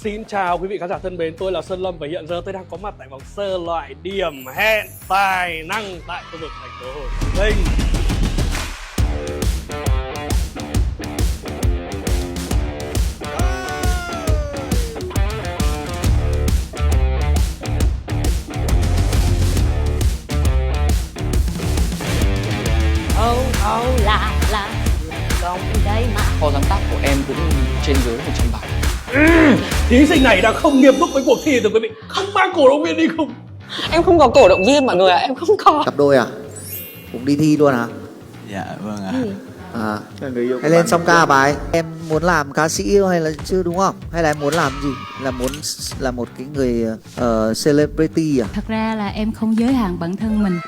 Xin chào quý vị khán giả thân mến, tôi là Sơn Lâm và hiện giờ tôi đang có mặt tại vòng sơ loại điểm hẹn tài năng tại khu vực thành phố Hồ Chí Minh. Là còn đây mà. Kho sáng tác của em cũng trên dưới 100 bài. Thí sinh này đã không nghiêm túc với cuộc thi rồi quý vị, không mang cổ động viên đi cùng. Em không có cổ động viên mọi người ạ, em không có. Cặp đôi à? Cũng đi thi luôn hả? Dạ vâng ạ. À, hay lên song ca bài. Em muốn làm ca sĩ hay là chưa đúng không? Hay là em muốn làm gì? Là muốn là một cái người celebrity à? Thật ra là em không giới hạn bản thân mình.